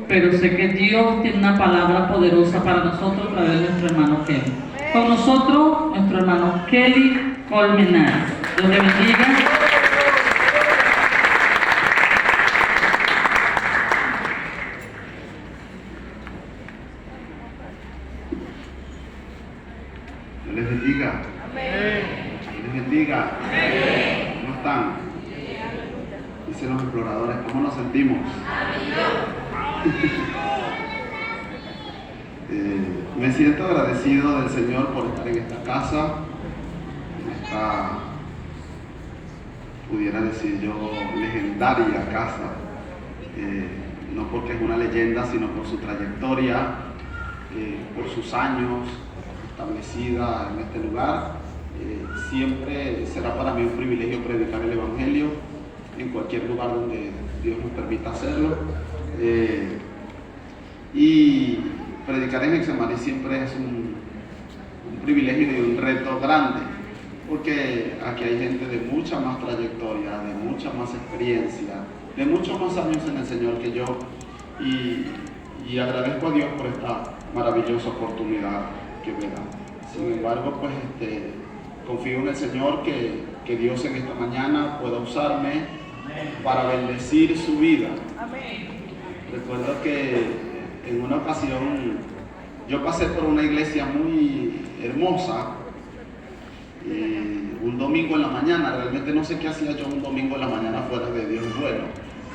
pero sé que Dios tiene una palabra poderosa para nosotros a través de nuestro hermano Kelly. Con nosotros, nuestro hermano Kelly Colmenares. Dios le bendiga. Dios les bendiga. Amén. Dios les bendiga. Amén. ¿Cómo están? Dicen los exploradores, ¿cómo nos sentimos? Me siento agradecido del Señor por estar en esta casa, en esta, pudiera decir yo, legendaria casa, no porque es una leyenda, sino por su trayectoria, por sus años establecida en este lugar. Siempre será para mí un privilegio predicar el Evangelio en cualquier lugar donde Dios nos permita hacerlo. Y predicar en Getsemaní siempre es un privilegio y un reto grande, porque aquí hay gente de mucha más trayectoria, de mucha más experiencia, de muchos más años en el Señor que yo, y agradezco a Dios por esta maravillosa oportunidad que me da. Sin embargo, pues confío en el Señor que Dios en esta mañana pueda usarme para bendecir su vida. Recuerdo que en una ocasión yo pasé por una iglesia muy hermosa, un domingo en la mañana. Realmente no sé qué hacía yo un domingo en la mañana fuera de Dios bueno,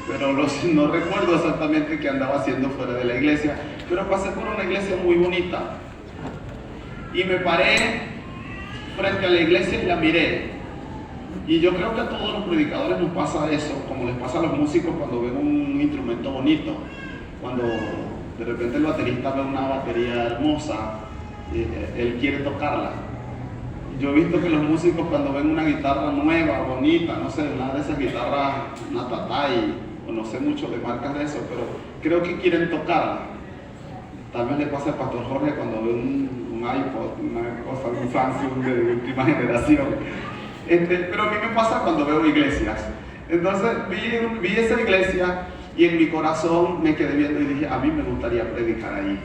pero no recuerdo exactamente qué andaba haciendo fuera de la iglesia, pero pasé por una iglesia muy bonita y me paré frente a la iglesia y la miré. Y yo creo que a todos los predicadores nos pasa eso, como les pasa a los músicos cuando ven un instrumento bonito, cuando de repente el baterista ve una batería hermosa, él quiere tocarla. Yo he visto que los músicos cuando ven una guitarra nueva, bonita, no sé, una de esas guitarras, una Tatay, o no sé mucho de marcas de eso, pero creo que quieren tocarla. Tal vez le pase al Pastor Jorge cuando ve un iPod, una cosa, un Samsung de última generación. Pero a mí me pasa cuando veo iglesias. Entonces vi esa iglesia y en mi corazón me quedé viendo y dije, a mí me gustaría predicar ahí.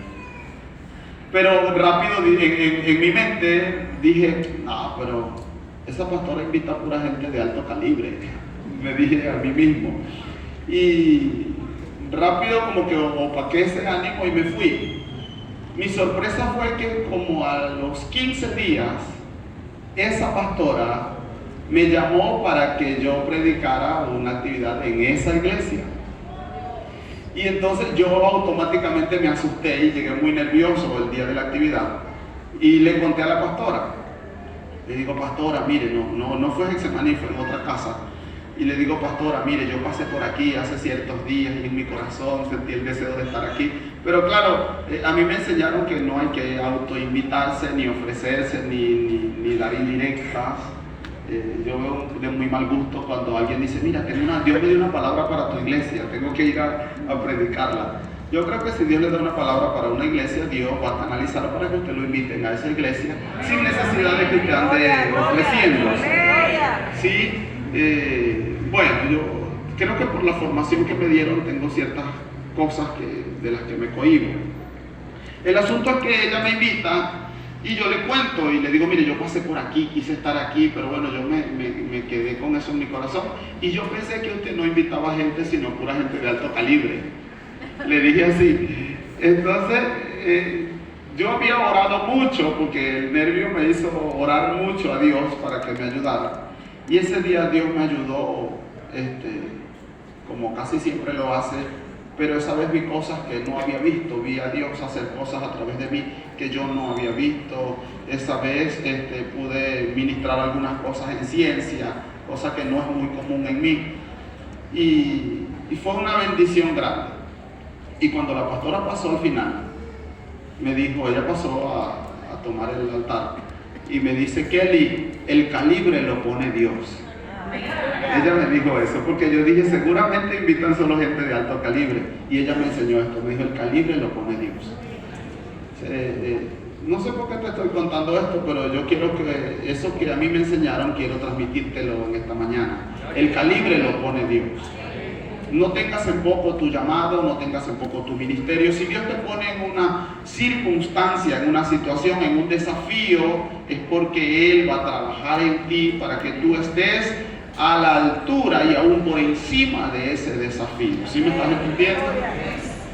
Pero rápido en mi mente dije, no, pero esa pastora invita a pura gente de alto calibre. Me dije a mí mismo. Y rápido como que opaqué ese ánimo y me fui. Mi sorpresa fue que como a los 15 días, esa pastora me llamó para que yo predicara una actividad en esa iglesia. Y entonces yo automáticamente me asusté y llegué muy nervioso el día de la actividad. Y le conté a la pastora. Le digo, pastora, mire, no fue en Getsemaní, fue en otra casa. Y le digo, pastora, mire, yo pasé por aquí hace ciertos días y en mi corazón sentí el deseo de estar aquí. Pero claro, a mí me enseñaron que no hay que autoinvitarse, ni ofrecerse, ni dar indirectas. Yo veo de muy mal gusto cuando alguien dice, mira, Dios me dio una palabra para tu iglesia, tengo que ir a predicarla. Yo creo que si Dios le da una palabra para una iglesia, Dios va a canalizarla para que usted lo inviten a esa iglesia sin necesidad de que usted ande ofreciéndose. ¿Sí? Bueno, yo creo que por la formación que me dieron tengo ciertas cosas de las que me cohíbo. El asunto es que ella me invita y yo le cuento y le digo, mire, yo pasé por aquí, quise estar aquí, pero bueno, yo me quedé con eso en mi corazón. Y yo pensé que usted no invitaba gente, sino pura gente de alto calibre. Le dije así. Entonces, yo había orado mucho, porque el nervio me hizo orar mucho a Dios para que me ayudara. Y ese día Dios me ayudó, como casi siempre lo hace, pero esa vez vi cosas que no había visto, vi a Dios hacer cosas a través de mí que yo no había visto. Esa vez pude ministrar algunas cosas en ciencia, cosa que no es muy común en mí. Y fue una bendición grande. Y cuando la pastora pasó al final, me dijo, ella pasó a tomar el altar, y me dice, Kelly, el calibre lo pone Dios. Ella me dijo eso, porque yo dije, seguramente invitan solo gente de alto calibre. Y ella me enseñó esto, me dijo, el calibre lo pone Dios. No sé por qué te estoy contando esto, pero yo quiero que eso que a mí me enseñaron, quiero transmitírtelo en esta mañana. El calibre lo pone Dios. No tengas en poco tu llamado, no tengas en poco tu ministerio. Si Dios te pone en una circunstancia, en una situación, en un desafío, es porque Él va a trabajar en ti para que tú estés a la altura y aún por encima de ese desafío. ¿Sí me estás entendiendo?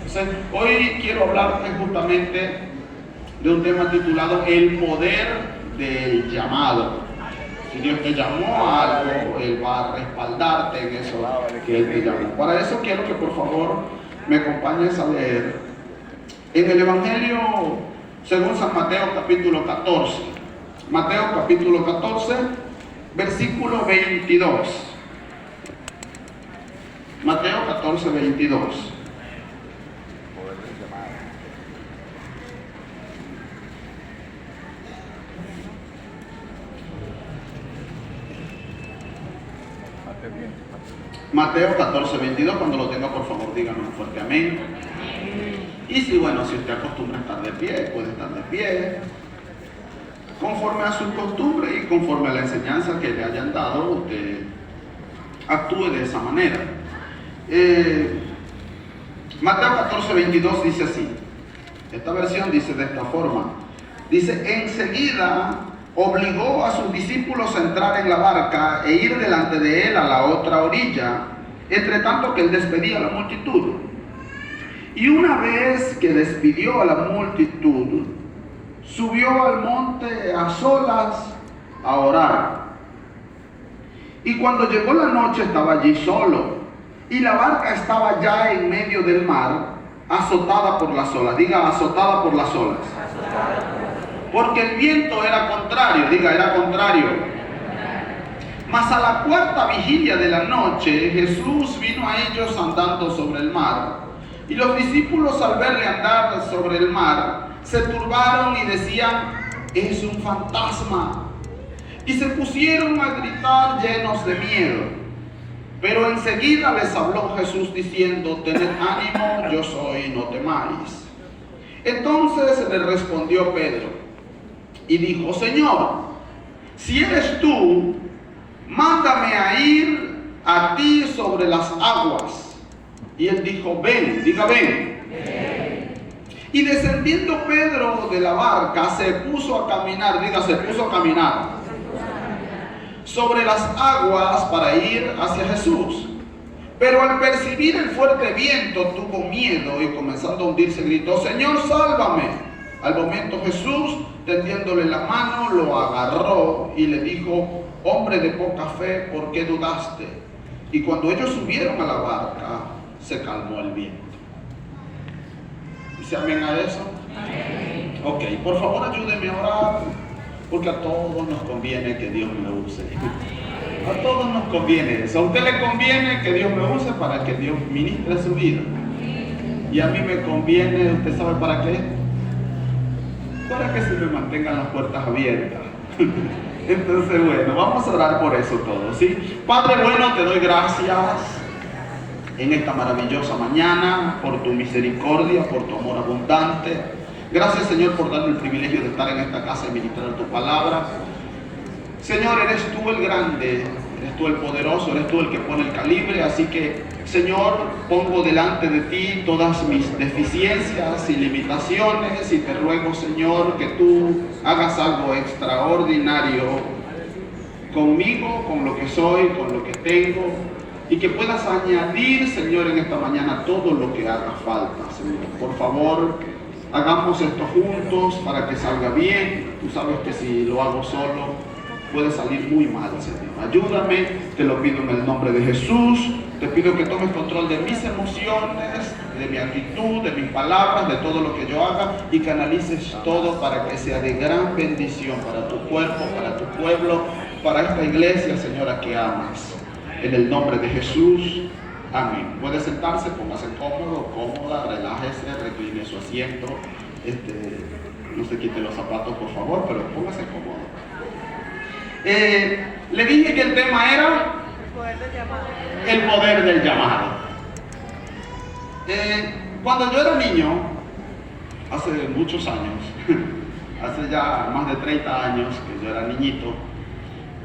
Entonces, hoy quiero hablarte justamente de un tema titulado El poder del llamado. Si Dios te llamó a algo, Él va a respaldarte en eso que Él te llamó. Para eso quiero que por favor me acompañes a leer en el Evangelio según San Mateo capítulo 14. Mateo capítulo 14, versículo 22. Mateo 14, 22. Mateo 14, 22, cuando lo tenga por favor díganme un fuerte amén. Y si usted acostumbra a estar de pie, puede estar de pie, conforme a su costumbre y conforme a la enseñanza que le hayan dado, usted actúe de esa manera. Mateo 14, 22 dice así, esta versión dice de esta forma, dice, enseguida obligó a sus discípulos a entrar en la barca e ir delante de él a la otra orilla, entre tanto que él despedía a la multitud. Y una vez que despidió a la multitud, subió al monte a solas a orar. Y cuando llegó la noche estaba allí solo, y la barca estaba ya en medio del mar, azotada por las olas. Diga, azotada por las olas. Porque el viento era contrario, era contrario. Mas a la cuarta vigilia de la noche, Jesús vino a ellos andando sobre el mar. Y los discípulos al verle andar sobre el mar, se turbaron y decían, es un fantasma. Y se pusieron a gritar llenos de miedo. Pero enseguida les habló Jesús diciendo, tened ánimo, yo soy, no temáis. Entonces le respondió Pedro y dijo, Señor, si eres tú, mándame a ir a ti sobre las aguas. Y él dijo, ven, diga ven. Y descendiendo Pedro de la barca, se puso a caminar, se puso a caminar sobre las aguas para ir hacia Jesús. Pero al percibir el fuerte viento tuvo miedo y comenzando a hundirse gritó, Señor, sálvame. Al momento Jesús, tendiéndole la mano, lo agarró y le dijo, hombre de poca fe, ¿por qué dudaste? Y cuando ellos subieron a la barca, se calmó el viento. ¿Dice amén a eso? Amén. Ok, por favor ayúdenme a orar, porque a todos nos conviene que Dios me use. A todos nos conviene eso. A usted le conviene que Dios me use para que Dios ministre su vida. Y a mí me conviene, ¿usted sabe para qué? Para que se me mantengan las puertas abiertas. Entonces, vamos a orar por eso todo, ¿sí? Padre bueno, te doy gracias en esta maravillosa mañana por tu misericordia, por tu amor abundante. Gracias, Señor, por darme el privilegio de estar en esta casa y ministrar tu palabra. Señor, eres tú el grande, eres tú el poderoso, eres tú el que pone el calibre, así que, Señor, pongo delante de ti todas mis deficiencias y limitaciones y te ruego, Señor, que tú hagas algo extraordinario conmigo, con lo que soy, con lo que tengo, y que puedas añadir, Señor, en esta mañana todo lo que haga falta, Señor. Por favor, hagamos esto juntos para que salga bien. Tú sabes que si lo hago solo puede salir muy mal, Señor. Ayúdame, te lo pido en el nombre de Jesús. Te pido que tomes control de mis emociones, de mi actitud, de mis palabras, de todo lo que yo haga y canalices todo para que sea de gran bendición para tu cuerpo, para tu pueblo, para esta iglesia, Señora, que amas. En el nombre de Jesús, amén. Puede sentarse, póngase cómodo, cómoda, relájese, recline su asiento. No se quite los zapatos, por favor, pero póngase cómodo. Le dije que el tema era el poder del llamado. Cuando yo era niño, hace muchos años, hace ya más de 30 años que yo era niñito,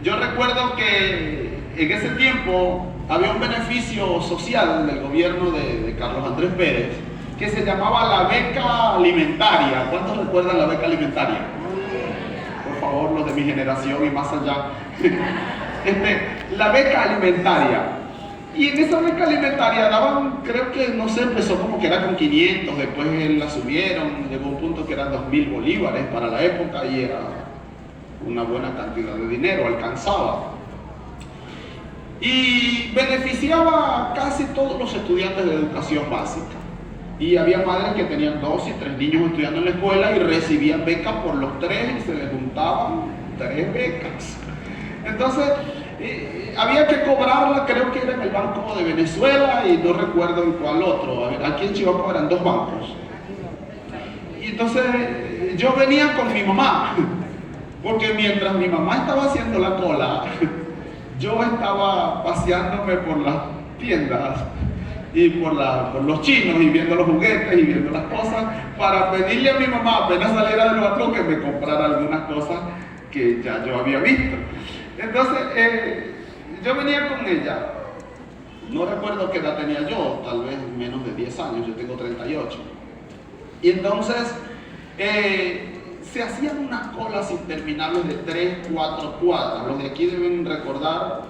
yo recuerdo que en ese tiempo había un beneficio social del gobierno de Carlos Andrés Pérez que se llamaba la beca alimentaria. ¿Cuántos recuerdan la beca alimentaria? Por favor, los de mi generación y más allá. La beca alimentaria. Y en esa beca alimentaria daban, creo que, no sé, empezó como que era con 500, después la subieron, llegó un punto que eran 2.000 bolívares para la época y era una buena cantidad de dinero, alcanzaba. Y beneficiaba a casi todos los estudiantes de educación básica. Y había madres que tenían 2 y 3 niños estudiando en la escuela y recibían becas por los 3 y se les juntaban 3 becas. Entonces, había que cobrarla, creo que era en el Banco de Venezuela y no recuerdo en cuál otro. Aquí en Chihuahua eran 2 bancos. Y entonces yo venía con mi mamá, porque mientras mi mamá estaba haciendo la cola, yo estaba paseándome por las tiendas y por los chinos y viendo los juguetes y viendo las cosas para pedirle a mi mamá apenas saliera del banco que me comprara algunas cosas que ya yo había visto. Entonces yo venía con ella, no recuerdo qué edad tenía yo, tal vez menos de 10 años, yo tengo 38. Y entonces se hacían unas colas interminables de 3, 4 cuadras. Los de aquí deben recordar,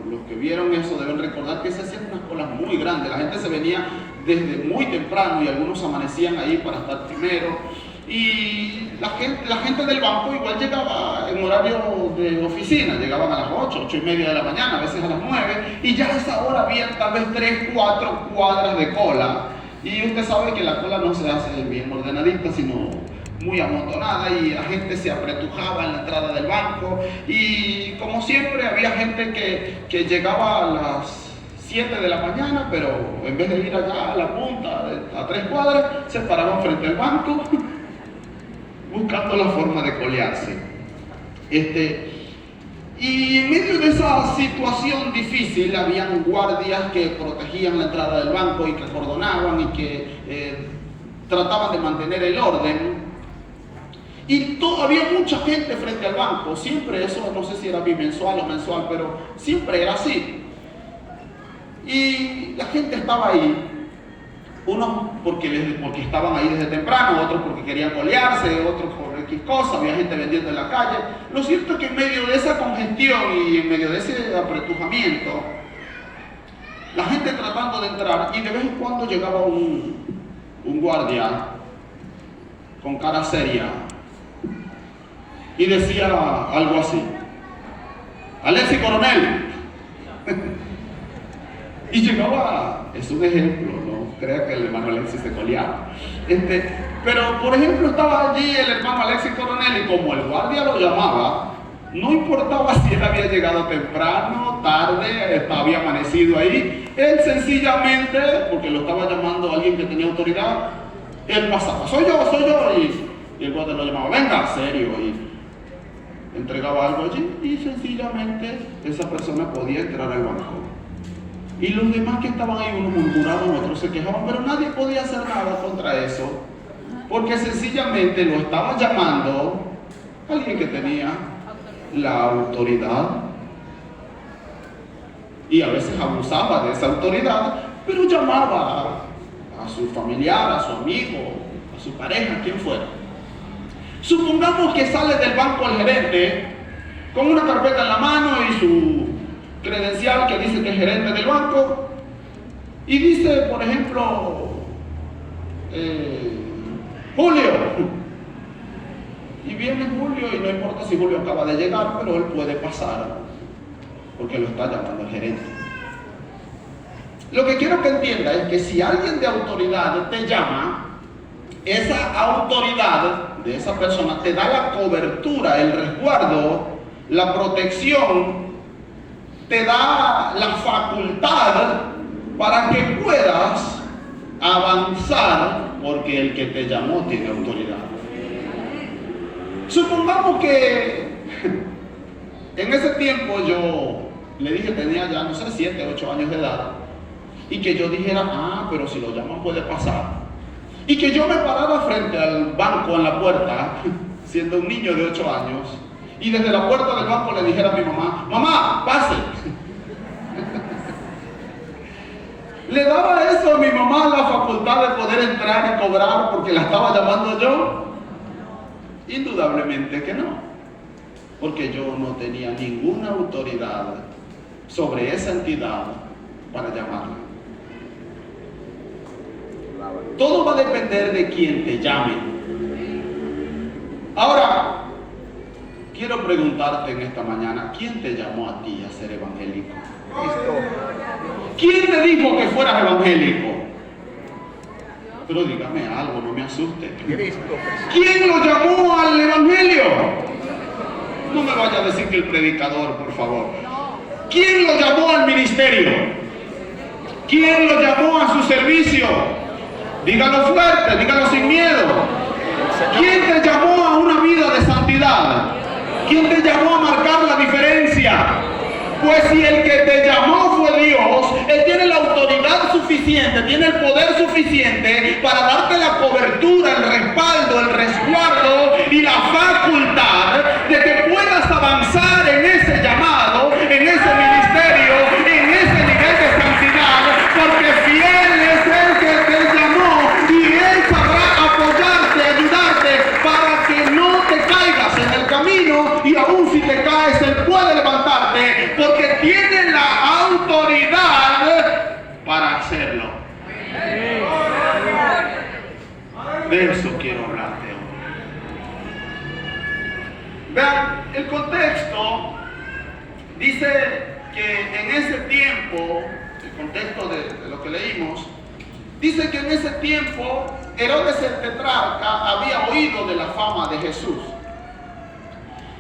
los que vieron eso deben recordar que se hacían unas colas muy grandes. La gente se venía desde muy temprano y algunos amanecían ahí para estar primero. Y la gente del banco igual llegaba en horario de oficina, llegaban a las 8, 8 y media de la mañana, a veces a las 9, y ya a esa hora había tal vez 3, 4 cuadras de cola. Y usted sabe que la cola no se hace bien ordenadita, sino muy amontonada, y la gente se apretujaba en la entrada del banco. Y como siempre había gente que llegaba a las 7 de la mañana, pero en vez de ir allá a la punta, a 3 cuadras, se paraban frente al banco buscando la forma de colearse. Y en medio de esa situación difícil, habían guardias que protegían la entrada del banco y que acordonaban y que trataban de mantener el orden. Y había mucha gente frente al banco, siempre eso, no sé si era bimensual o mensual, pero siempre era así. Y la gente estaba ahí, unos porque estaban ahí desde temprano, otros porque querían colearse, otros por X cosa, había gente vendiendo en la calle. Lo cierto es que en medio de esa congestión y en medio de ese apretujamiento, la gente tratando de entrar, y de vez en cuando llegaba un guardia con cara seria y decía algo así: Alexis Coronel. Y llegaba, es un ejemplo, no crea que el hermano Alexis se coleaba. Pero por ejemplo estaba allí el hermano Alexis Coronel, y como el guardia lo llamaba, no importaba si él había llegado temprano, tarde, había amanecido ahí, él sencillamente, porque lo estaba llamando alguien que tenía autoridad, él pasaba: soy yo, y el guardia lo llamaba: venga, serio, y entregaba algo allí, y sencillamente esa persona podía entrar al banco. Y los demás que estaban ahí, unos murmuraban, otros se quejaban, pero nadie podía hacer nada contra eso, porque sencillamente lo estaba llamando alguien que tenía la autoridad, y a veces abusaba de esa autoridad, pero llamaba a su familiar, a su amigo, a su pareja, quien fuera. Supongamos que sale del banco el gerente con una carpeta en la mano y su credencial que dice que es gerente del banco, y dice, por ejemplo, Julio, y viene Julio, y no importa si Julio acaba de llegar, pero él puede pasar porque lo está llamando el gerente. Lo que quiero que entienda es que si alguien de autoridad te llama, esa autoridad de esa persona te da la cobertura, el resguardo, la protección, te da la facultad para que puedas avanzar, porque el que te llamó tiene autoridad. Supongamos que en ese tiempo yo le dije, tenía ya, no sé, 7, 8 años de edad, y que yo dijera: pero si lo llaman puede pasar. Y que yo me parara frente al banco en la puerta, siendo un niño de 8 años, y desde la puerta del banco le dijera a mi mamá: mamá, pase. ¿Le daba eso a mi mamá la facultad de poder entrar y cobrar porque la estaba llamando yo? Indudablemente que no, porque yo no tenía ninguna autoridad sobre esa entidad para llamarla. Todo va a depender de quien te llame. Ahora, quiero preguntarte en esta mañana, ¿quién te llamó a ti a ser evangélico? ¿Quién te dijo que fueras evangélico? Pero dígame algo, no me asuste. ¿Quién lo llamó al evangelio? No me vaya a decir que el predicador, por favor. ¿Quién lo llamó al ministerio? ¿Quién lo llamó a su servicio? Dígalo fuerte, dígalo sin miedo. ¿Quién te llamó a una vida de santidad? ¿Quién te llamó a marcar la diferencia? Pues si el que te llamó fue Dios, Él tiene la autoridad suficiente, tiene el poder suficiente para darte la cobertura, el respaldo, el resguardo y la facultad de que puedas avanzar en ese llamado, en ese ministerio, en ese nivel de santidad, porque fiel es el que te llamó y Él sabrá apoyarte, ayudarte para que no te caigas en el camino, y aún si te caes Él puede levantarte porque tiene la autoridad para hacerlo. De eso quiero hablarte hoy. Vean, el contexto dice que en ese tiempo, el contexto de lo que leímos, dice que en ese tiempo Herodes el tetrarca había oído de la fama de Jesús.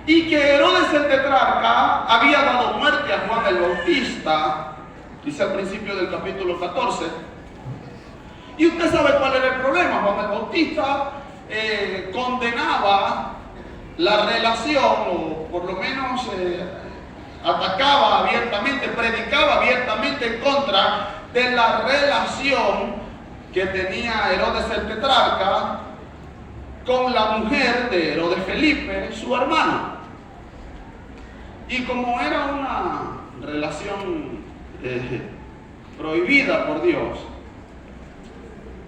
Y que Herodes el tetrarca había dado muerte a Juan el Bautista, dice al principio del capítulo 14. Y usted sabe cuál era el problema. Juan el Bautista condenaba la relación, o por lo menos atacaba abiertamente, predicaba abiertamente en contra de la relación que tenía Herodes el tetrarca con la mujer de Herodes Felipe, su hermano. Y como era una relación prohibida por Dios,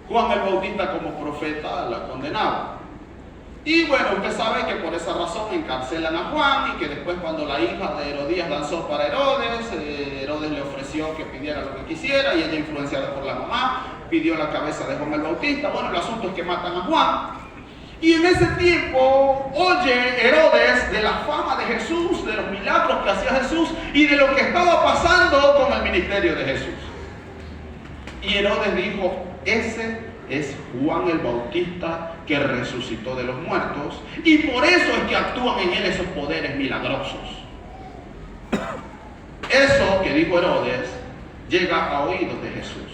Juan el Bautista como profeta la condenaba. Y bueno, usted sabe que por esa razón encarcelan a Juan, y que después, cuando la hija de Herodías danzó para Herodes, Herodes le ofreció que pidiera lo que quisiera, y ella, influenciada por la mamá, pidió la cabeza de Juan el Bautista. Bueno, el asunto es que matan a Juan. Y en ese tiempo oye Herodes de la fama de Jesús, de los milagros que hacía Jesús y de lo que estaba pasando con el ministerio de Jesús. Y Herodes dijo: ese es Juan el Bautista que resucitó de los muertos, y por eso es que actúan en él esos poderes milagrosos. Eso que dijo Herodes llega a oídos de Jesús.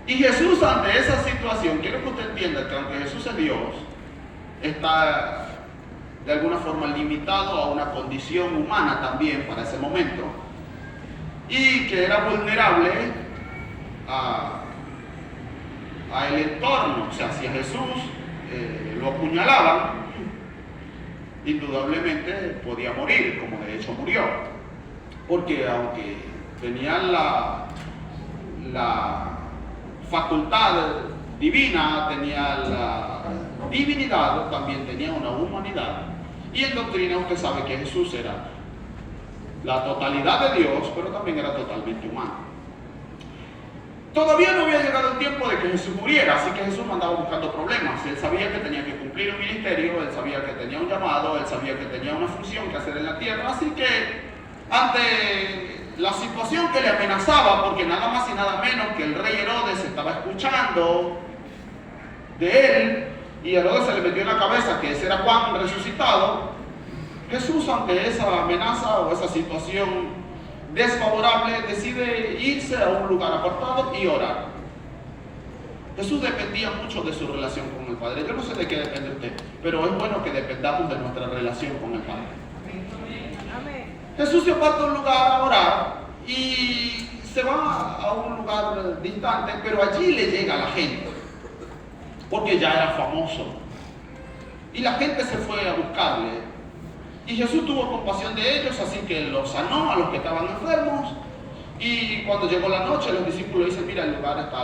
Y Jesús, ante esa situación, quiero que usted entienda que aunque Jesús es Dios, está de alguna forma limitado a una condición humana también para ese momento, y que era vulnerable a el entorno. O sea, si a Jesús lo apuñalaban, indudablemente podía morir, como de hecho murió, porque aunque tenía la facultad divina, tenía la divinidad, también tenía una humanidad. Y en doctrina usted sabe que Jesús era la totalidad de Dios, pero también era totalmente humano. Todavía no había llegado el tiempo de que Jesús muriera, así que Jesús no andaba buscando problemas. Él sabía que tenía que cumplir un ministerio, él sabía que tenía un llamado, él sabía que tenía una función que hacer en la tierra, así que ante la situación que le amenazaba, porque nada más y nada menos que el rey Herodes estaba escuchando de él, y Herodes se le metió en la cabeza que ese era Juan resucitado, Jesús, ante esa amenaza o esa situación desfavorable, decide irse a un lugar apartado y orar. Jesús dependía mucho de su relación con el Padre. Yo no sé de qué depende usted, pero es bueno que dependamos de nuestra relación con el Padre. Jesús se aparta a un lugar a orar y se va a un lugar distante, pero allí le llega a la gente, porque ya era famoso. Y la gente se fue a buscarle. Y Jesús tuvo compasión de ellos, así que los sanó a los que estaban enfermos. Y cuando llegó la noche, los discípulos dicen, mira, el lugar está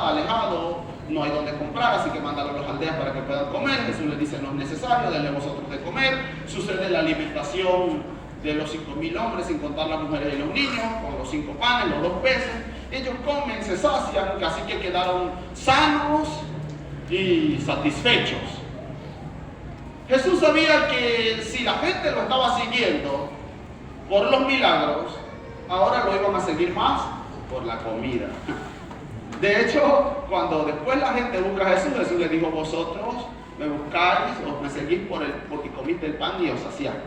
alejado, no hay donde comprar, así que mándalo a las aldeas para que puedan comer. Jesús les dice, no es necesario, denle vosotros de comer. Sucede la alimentación de los 5.000 hombres, sin contar las mujeres y los niños, con los 5 panes, los 2 peces. Ellos comen, se sacian, así que quedaron sanos y satisfechos. Jesús sabía que si la gente lo estaba siguiendo por los milagros, ahora lo iban a seguir más por la comida. De hecho, cuando después la gente busca a Jesús, Jesús le dijo, vosotros me buscáis o me seguís porque comiste el pan y os saciaste.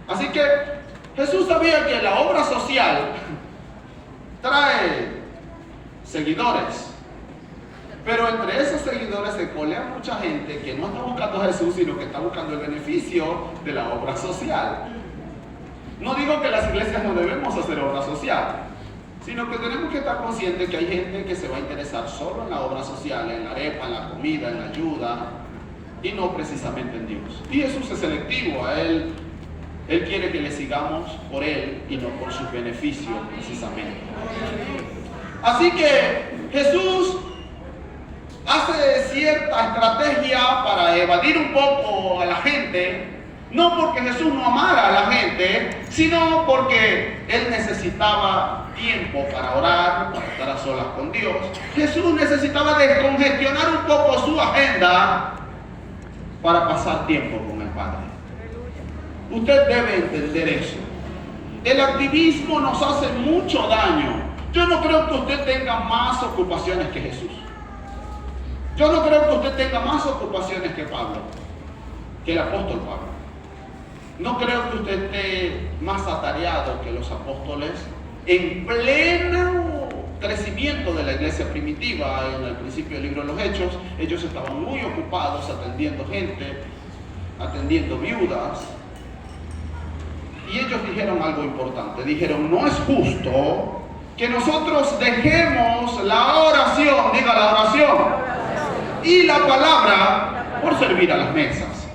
Así que Jesús sabía que la obra social trae seguidores. Pero entre esos seguidores se colea mucha gente que no está buscando a Jesús, sino que está buscando el beneficio de la obra social. No digo que las iglesias no debemos hacer obra social, sino que tenemos que estar conscientes que hay gente que se va a interesar solo en la obra social, en la arepa, en la comida, en la ayuda, y no precisamente en Dios. Y Jesús es selectivo, a Él quiere que le sigamos por Él y no por sus beneficios precisamente. Así que Jesús hace cierta estrategia para evadir un poco a la gente, no porque Jesús no amara a la gente, sino porque Él necesitaba tiempo para orar, para estar a solas con Dios. Jesús necesitaba descongestionar un poco su agenda para pasar tiempo con el Padre. Usted debe entender eso. El activismo nos hace mucho daño. Yo no creo que usted tenga más ocupaciones que Jesús. Yo no creo que usted tenga más ocupaciones que Pablo, que el apóstol Pablo. No creo que usted esté más atareado que los apóstoles en pleno crecimiento de la iglesia primitiva. En el principio del libro de los Hechos, ellos estaban muy ocupados atendiendo gente, atendiendo viudas. Y ellos dijeron algo importante. Dijeron, no es justo que nosotros dejemos la oración, diga la oración, y la palabra por servir a las mesas.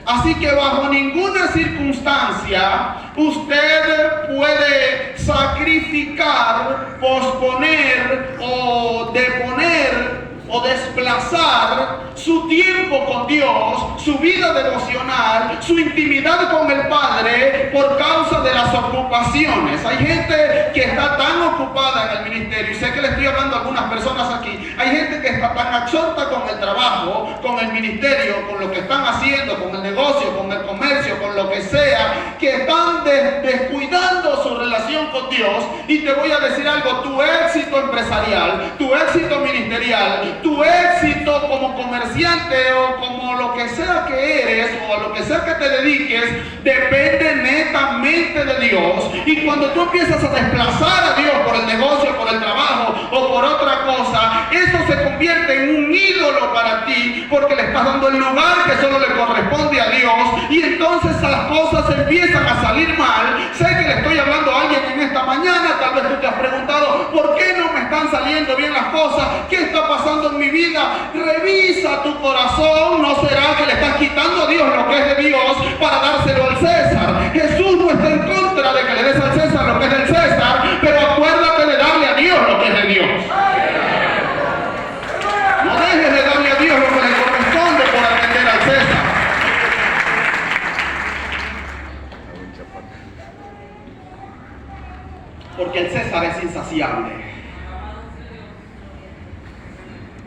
Así que bajo ninguna circunstancia usted puede sacrificar, posponer o deponer o desplazar su tiempo con Dios, su vida devocional, su intimidad con el Padre por causa de las ocupaciones. Hay gente que está tan ocupada en el ministerio, y sé que le estoy hablando a algunas personas aquí, hay gente que está tan absorta con el trabajo, con el ministerio, con lo que están haciendo, con el negocio, con el comercio, con lo que sea, que están descuidando su relación con Dios. Y te voy a decir algo, tu éxito empresarial, tu éxito ministerial, tu éxito como comerciante o como lo que sea que eres o a lo que sea que te dediques, depende netamente de Dios. Y cuando tú empiezas a desplazar a Dios por el negocio, por el trabajo o por otra cosa, eso se convierte en un ídolo para ti, porque le estás dando el lugar que solo le corresponde a Dios, y entonces las cosas empiezan a salir mal. Sé que le estoy hablando a alguien en esta mañana, tal vez tú te has preguntado, ¿por qué no me están saliendo bien las cosas? ¿Qué está pasando en mi vida? Revisa tu corazón. ¿No será que le estás quitando a Dios lo que es de Dios para dárselo al César? Jesús no está en contra de que le des al